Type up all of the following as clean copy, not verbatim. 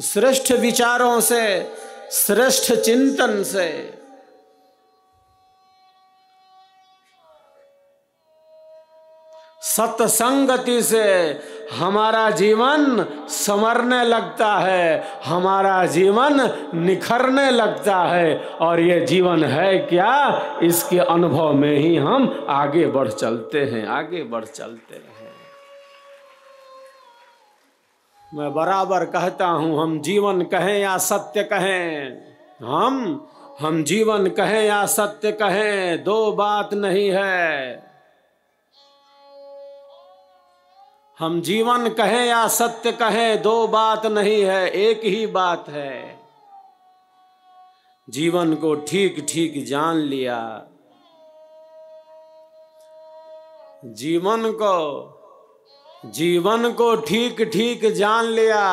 श्रेष्ठ विचारों से, श्रेष्ठ चिंतन से, सत्संगति से हमारा जीवन संवरने लगता है, हमारा जीवन निखरने लगता है। और ये जीवन है क्या, इसके अनुभव में ही हम आगे बढ़ चलते हैं, आगे बढ़ चलते हैं। मैं बराबर कहता हूं, हम जीवन कहें या सत्य कहें, हम जीवन कहें या सत्य कहें, दो बात नहीं है। हम जीवन कहें या सत्य कहें, दो बात नहीं है, एक ही बात है। जीवन को ठीक ठीक जान लिया, जीवन को ठीक ठीक जान लिया,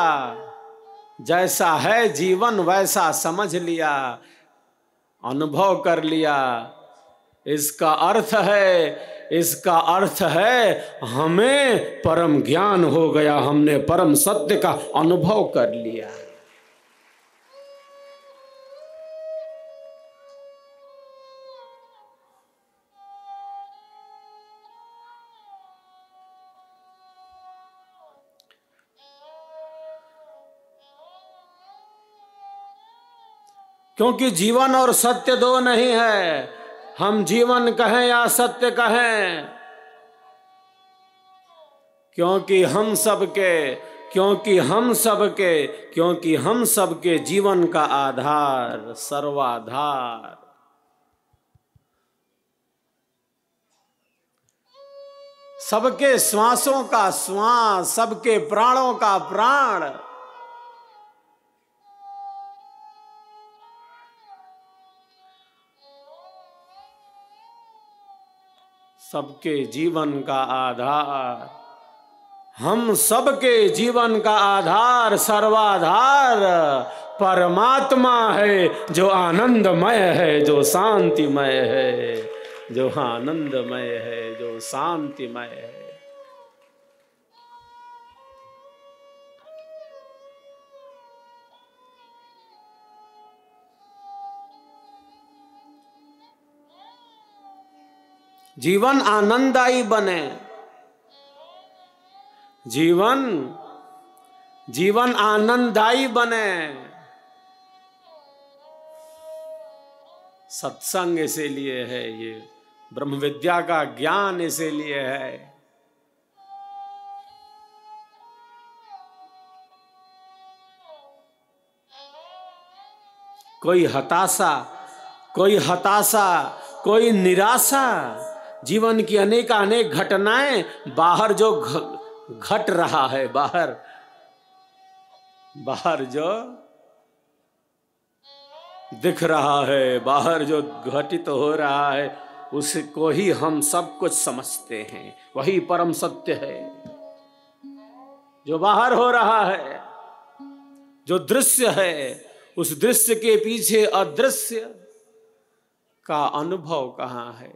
जैसा है जीवन वैसा समझ लिया, अनुभव कर लिया। इसका अर्थ है हमें परम ज्ञान हो गया, हमने परम सत्य का अनुभव कर लिया। क्योंकि जीवन और सत्य दो नहीं है। हम जीवन कहें या सत्य कहें, क्योंकि हम सबके जीवन का आधार, सर्वाधार, सबके श्वासों का श्वास, सबके प्राणों का प्राण, सबके जीवन का आधार, हम सबके जीवन का आधार, सर्वाधार परमात्मा है, जो आनंदमय है, जो शांतिमय है, जो आनंदमय है, जो शांतिमय है। जीवन आनंददायी बने, जीवन आनंददायी बने। सत्संग इसीलिए है, ये ब्रह्म विद्या का ज्ञान इसीलिए है। कोई हताशा, कोई निराशा, जीवन की अनेक घटनाएं, बाहर जो घट रहा है, बाहर जो दिख रहा है, बाहर जो घटित हो रहा है, उसको ही हम सब कुछ समझते हैं। वही परम सत्य है। जो बाहर हो रहा है, जो दृश्य है, उस दृश्य के पीछे अदृश्य का अनुभव कहाँ है?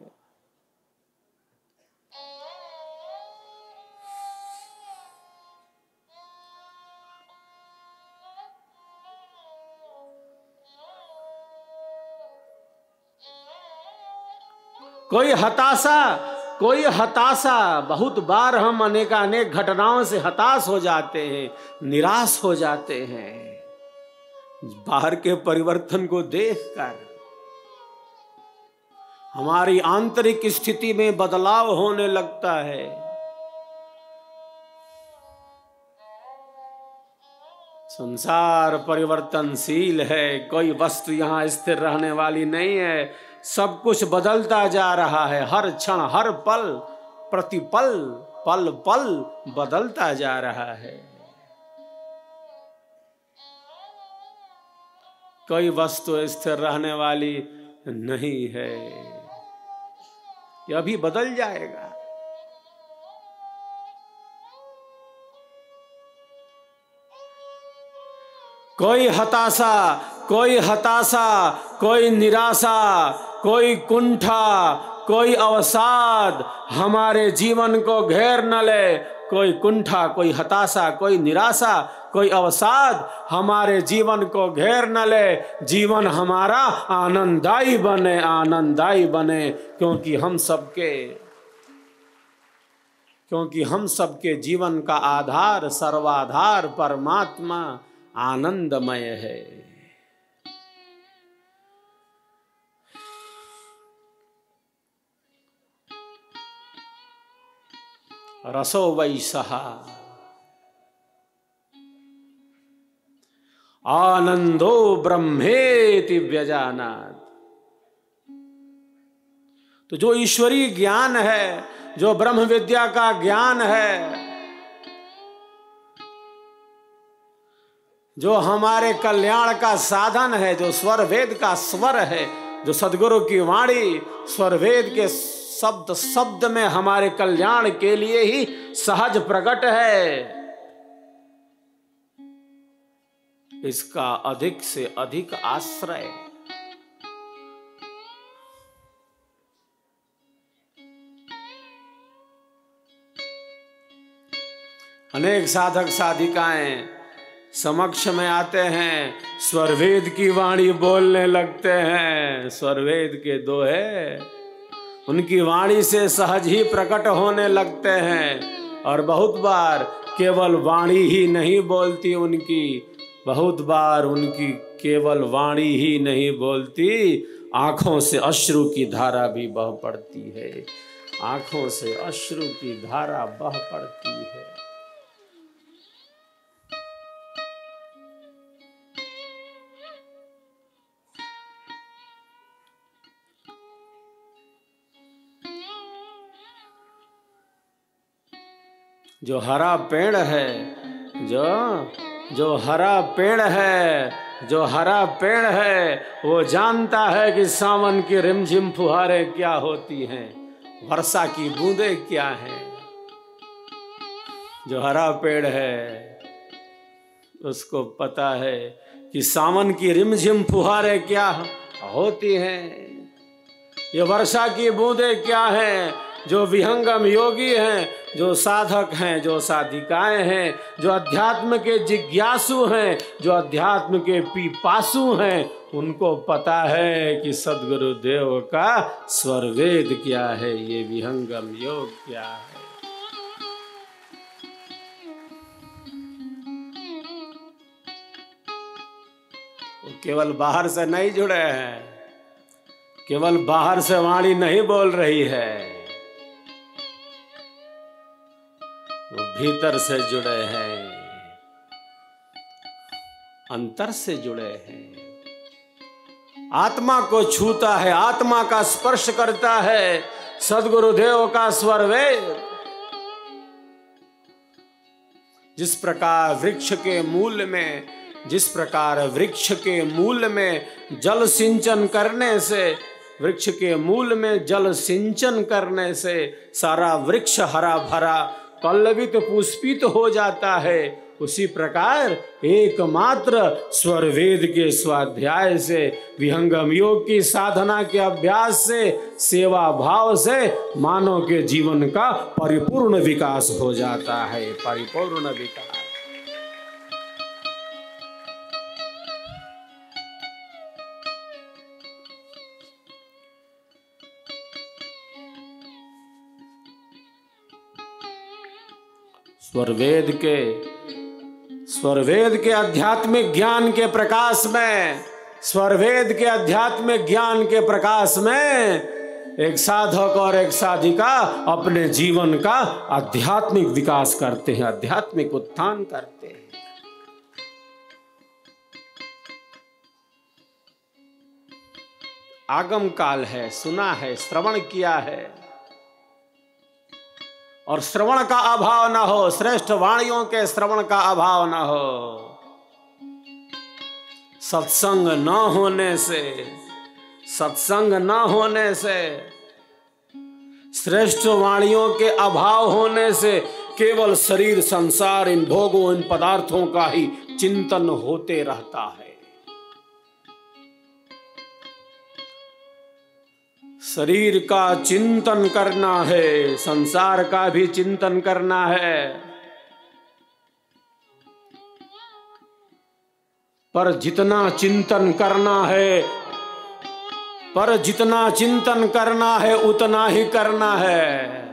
कोई हताशा, बहुत बार हम अनेक घटनाओं से हताश हो जाते हैं, निराश हो जाते हैं, बाहर के परिवर्तन को देखकर। हमारी आंतरिक स्थिति में बदलाव होने लगता है। संसार परिवर्तनशील है, कोई वस्तु यहां स्थिर रहने वाली नहीं है। सब कुछ बदलता जा रहा है, हर क्षण, हर पल, प्रतिपल, पल पल बदलता जा रहा है। कोई वस्तु स्थिर रहने वाली नहीं है, यह भी बदल जाएगा। कोई हताशा, कोई निराशा, कोई कुंठा, कोई अवसाद हमारे जीवन को घेर न ले, कोई कुंठा, कोई हताशा, कोई निराशा, कोई अवसाद हमारे जीवन को घेर न ले। जीवन हमारा आनंददायी बने, आनंददायी बने, क्योंकि हम सबके जीवन का आधार, सर्वाधार परमात्मा आनंदमय है। रसो वै सः आनंदो ब्रह्मेति व्यजानात्। तो जो ईश्वरीय ज्ञान है, जो ब्रह्म विद्या का ज्ञान है, जो हमारे कल्याण का साधन है, जो स्वर वेद का स्वर है, जो सद्गुरु की वाणी स्वर वेद के शब्द शब्द में हमारे कल्याण के लिए ही सहज प्रकट है, इसका अधिक से अधिक आश्रय अनेक साधक साधिकाएं समक्ष में आते हैं, स्वरवेद की वाणी बोलने लगते हैं। स्वरवेद के दोहे उनकी वाणी से सहज ही प्रकट होने लगते हैं। और बहुत बार केवल वाणी ही नहीं बोलती उनकी, बहुत बार उनकी केवल वाणी ही नहीं बोलती, आंखों से अश्रु की धारा भी बह पड़ती है। आंखों से अश्रु की धारा बह पड़ती है। जो हरा पेड़ है, जो हरा पेड़ है, जो हरा पेड़ है, वो जानता है कि सावन की रिमझिम फुहारें क्या होती हैं, वर्षा की बूंदें क्या हैं। जो हरा पेड़ है उसको पता है कि सावन की रिमझिम फुहारें क्या होती हैं, ये वर्षा की बूंदें क्या हैं। जो विहंगम योगी हैं, जो साधक हैं, जो साधिकाएं हैं, जो अध्यात्म के जिज्ञासु हैं, जो अध्यात्म के पिपासु हैं, उनको पता है कि सद्गुरु देव का स्वरवेद क्या है, ये विहंगम योग क्या है। वो केवल बाहर से नहीं जुड़े हैं, केवल बाहर से वाणी नहीं बोल रही है, वो भीतर से जुड़े हैं, अंतर से जुड़े हैं। आत्मा को छूता है, आत्मा का स्पर्श करता है सद्गुरुदेव का स्वरवेद। जिस प्रकार वृक्ष के मूल में जल सिंचन करने से, वृक्ष के मूल में जल सिंचन करने से सारा वृक्ष हरा भरा पल्लवित पुष्पित हो जाता है, उसी प्रकार एकमात्र स्वरवेद के स्वाध्याय से, विहंगम योग की साधना के अभ्यास से, सेवा भाव से मानव के जीवन का परिपूर्ण विकास हो जाता है। परिपूर्ण विकास। स्वरवेद के आध्यात्मिक ज्ञान के प्रकाश में, स्वरवेद के आध्यात्मिक ज्ञान के प्रकाश में एक साधक और एक साधिका अपने जीवन का आध्यात्मिक विकास करते हैं, आध्यात्मिक उत्थान करते हैं। आगम काल है, सुना है, श्रवण किया है, और श्रवण का अभाव ना हो, श्रेष्ठ वाणियों के श्रवण का अभाव ना हो। सत्संग न होने से, श्रेष्ठ वाणियों के अभाव होने से केवल शरीर, संसार, इन भोगों, इन पदार्थों का ही चिंतन होते रहता है। शरीर का चिंतन करना है, संसार का भी चिंतन करना है, पर जितना चिंतन करना है, उतना ही करना है।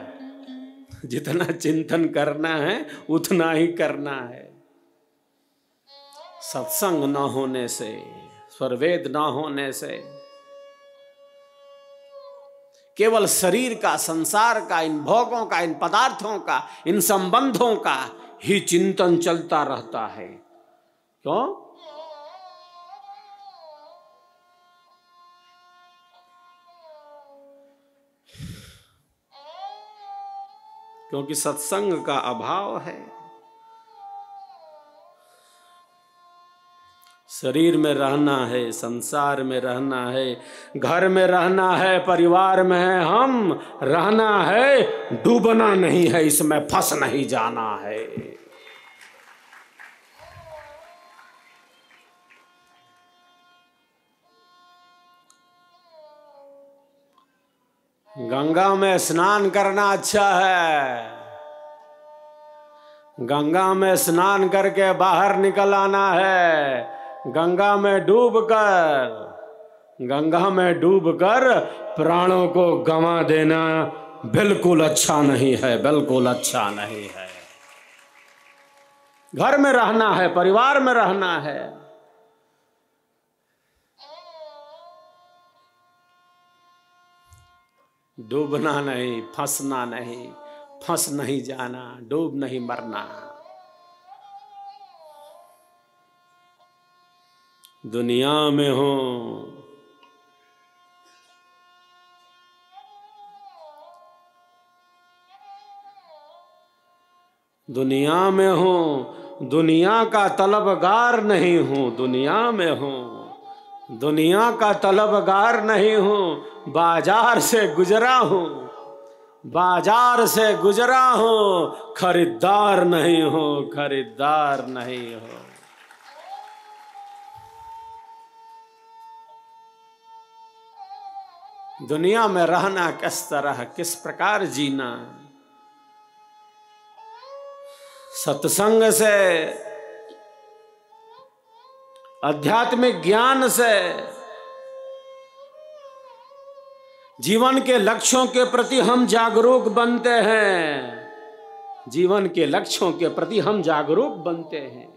जितना चिंतन करना है उतना ही करना है। सत्संग ना होने से, स्वरवेद ना होने से, केवल शरीर का, संसार का, इन भोगों का, इन पदार्थों का, इन संबंधों का ही चिंतन चलता रहता है। क्यों? क्योंकि सत्संग का अभाव है। शरीर में रहना है, संसार में रहना है, घर में रहना है, परिवार में है, हम रहना है, डूबना नहीं है, इसमें फंस नहीं जाना है। गंगा में स्नान करना अच्छा है, गंगा में स्नान करके बाहर निकल आना है। गंगा में डूबकर प्राणों को गंवा देना बिल्कुल अच्छा नहीं है, बिल्कुल अच्छा नहीं है। घर में रहना है, परिवार में रहना है, डूबना नहीं, फंसना नहीं, फंस नहीं जाना, डूब नहीं मरना। दुनिया में हो, दुनिया में हूँ, दुनिया का तलबगार नहीं हूँ, दुनिया में हूँ, दुनिया का तलबगार नहीं हूँ, बाजार से गुजरा हूँ, बाजार से गुजरा हूँ, खरीदार नहीं हूँ, खरीदार नहीं हूँ। दुनिया में रहना किस तरह, किस प्रकार जीना? सत्संग से, आध्यात्मिक ज्ञान से, जीवन के लक्ष्यों के प्रति हम जागरूक बनते हैं, जीवन के लक्ष्यों के प्रति हम जागरूक बनते हैं।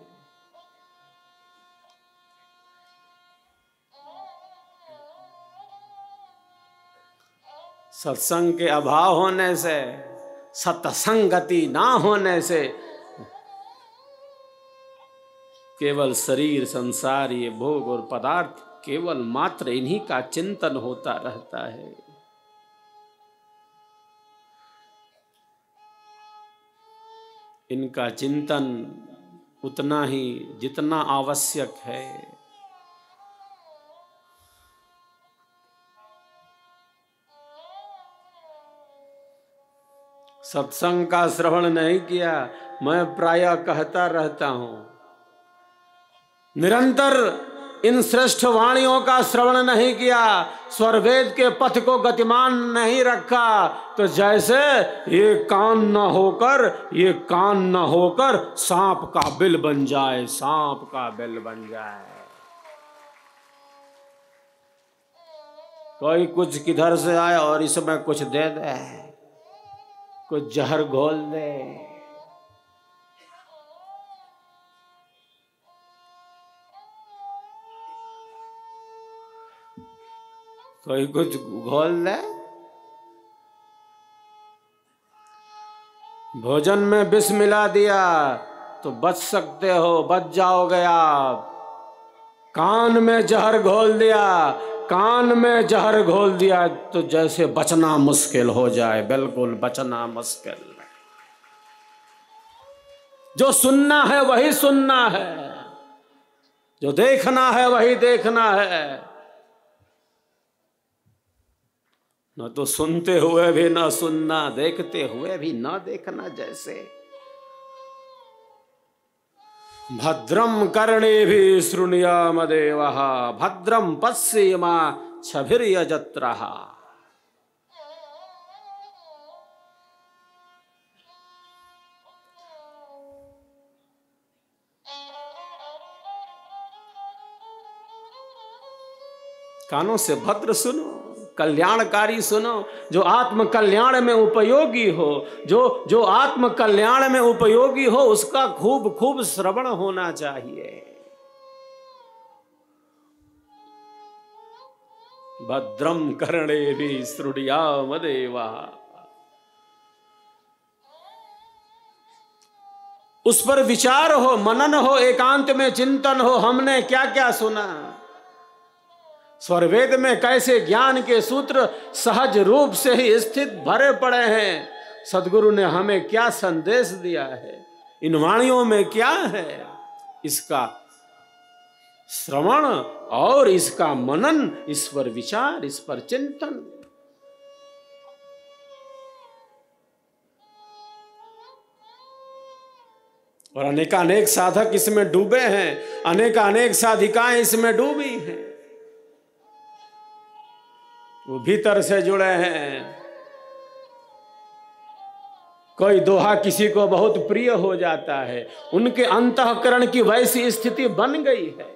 सत्संग के अभाव होने से, सत्संगति ना होने से केवल शरीर, संसार, ये भोग और पदार्थ, केवल मात्र इन्हीं का चिंतन होता रहता है। इनका चिंतन उतना ही जितना आवश्यक है। सत्संग का श्रवण नहीं किया, मैं प्रायः कहता रहता हूं, निरंतर इन श्रेष्ठ वाणियों का श्रवण नहीं किया, स्वरवेद के पथ को गतिमान नहीं रखा, तो जैसे ये कान न होकर सांप का बिल बन जाए, सांप का बिल बन जाए। कोई कुछ किधर से आए और इसमें कुछ दे दे, कुछ जहर घोल दे, कोई कुछ घोल दे। भोजन में विष मिला दिया तो बच सकते हो, बच जाओगे आप। कान में जहर घोल दिया, कान में जहर घोल दिया तो जैसे बचना मुश्किल हो जाए, बिल्कुल बचना मुश्किल। जो सुनना है वही सुनना है, जो देखना है वही देखना है, न तो सुनते हुए भी न सुनना, देखते हुए भी न देखना। जैसे भद्रम कर्णेभिः शृणुयाम देवः, भद्रम पश्येम छभिर्यजत्रः। कानों से भद्र सुनो, कल्याणकारी सुनो, जो आत्म कल्याण में उपयोगी हो, जो आत्म कल्याण में उपयोगी हो, उसका खूब खूब श्रवण होना चाहिए। भद्रम कर्णेभिः शृणुयाम देवाः। उस पर विचार हो, मनन हो, एकांत में चिंतन हो, हमने क्या क्या सुना, स्वरवेद में कैसे ज्ञान के सूत्र सहज रूप से ही स्थित भरे पड़े हैं। सदगुरु ने हमें क्या संदेश दिया है, इन वाणियों में क्या है, इसका श्रवण और इसका मनन, इस पर विचार, इस पर चिंतन। और अनेकानेक साधक इसमें डूबे हैं, अनेकानेक साधिकाएं इसमें डूबी हैं, वो भीतर से जुड़े हैं। कोई दोहा किसी को बहुत प्रिय हो जाता है, उनके अंतःकरण की वैसी स्थिति बन गई है।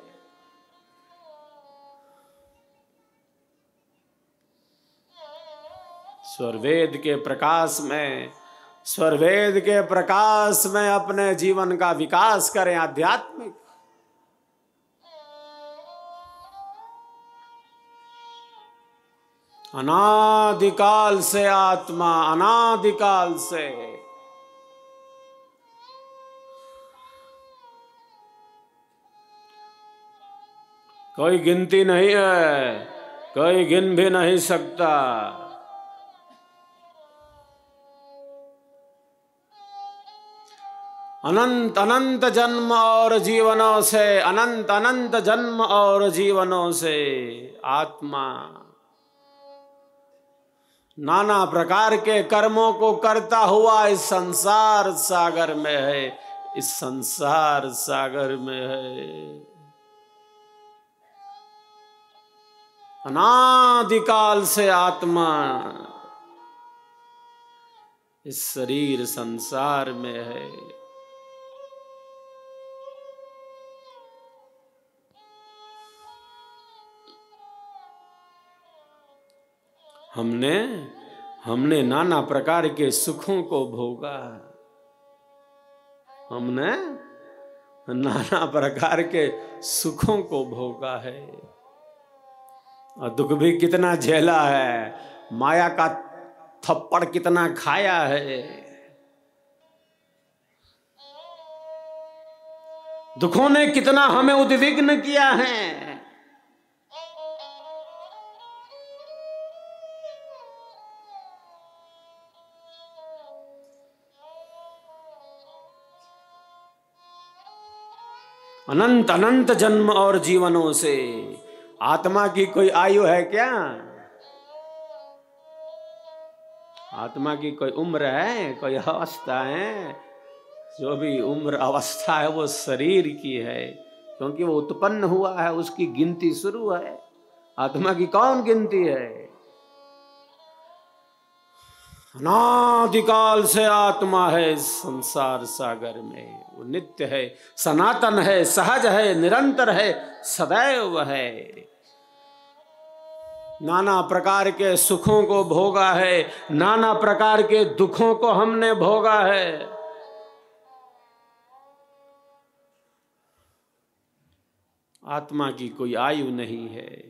स्वरवेद के प्रकाश में, स्वरवेद के प्रकाश में अपने जीवन का विकास करें, आध्यात्मिक। अनादिकाल से आत्मा, अनादिकाल से कोई गिनती नहीं है, कोई गिन भी नहीं सकता। अनंत अनंत जन्म और जीवनों से, अनंत अनंत जन्म और जीवनों से आत्मा नाना प्रकार के कर्मों को करता हुआ इस संसार सागर में है, इस संसार सागर में है। अनादिकाल से आत्मा इस शरीर संसार में है। हमने नाना प्रकार के सुखों को भोगा, हमने नाना प्रकार के सुखों को भोगा है, और दुख भी कितना झेला है, माया का थप्पड़ कितना खाया है। दुखों ने कितना हमें उद्विग्न किया है। अनंत अनंत जन्म और जीवनों से आत्मा की कोई आयु है क्या? आत्मा की कोई उम्र है, कोई अवस्था है? जो भी उम्र अवस्था है वो शरीर की है, क्योंकि वो उत्पन्न हुआ है, उसकी गिनती शुरू है। आत्मा की कौन गिनती है? अनादिकाल से आत्मा है इस संसार सागर में, वो नित्य है, सनातन है, सहज है, निरंतर है, सदैव है। नाना प्रकार के सुखों को भोगा है, नाना प्रकार के दुखों को हमने भोगा है। आत्मा की कोई आयु नहीं है।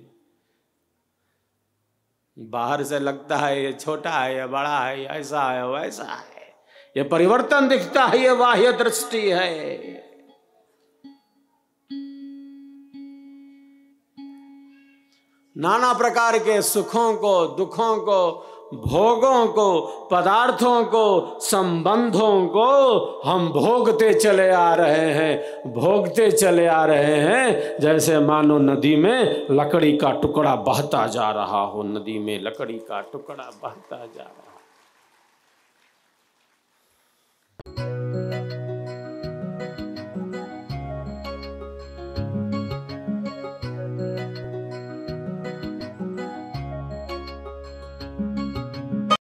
बाहर से लगता है ये छोटा है, ये बड़ा है, ऐसा है, वैसा है, ये परिवर्तन दिखता है, ये बाह्य दृष्टि है। नाना प्रकार के सुखों को, दुखों को, भोगों को, पदार्थों को, संबंधों को हम भोगते चले आ रहे हैं, भोगते चले आ रहे हैं, जैसे मानो नदी में लकड़ी का टुकड़ा बहता जा रहा हो, नदी में लकड़ी का टुकड़ा बहता जा रहा।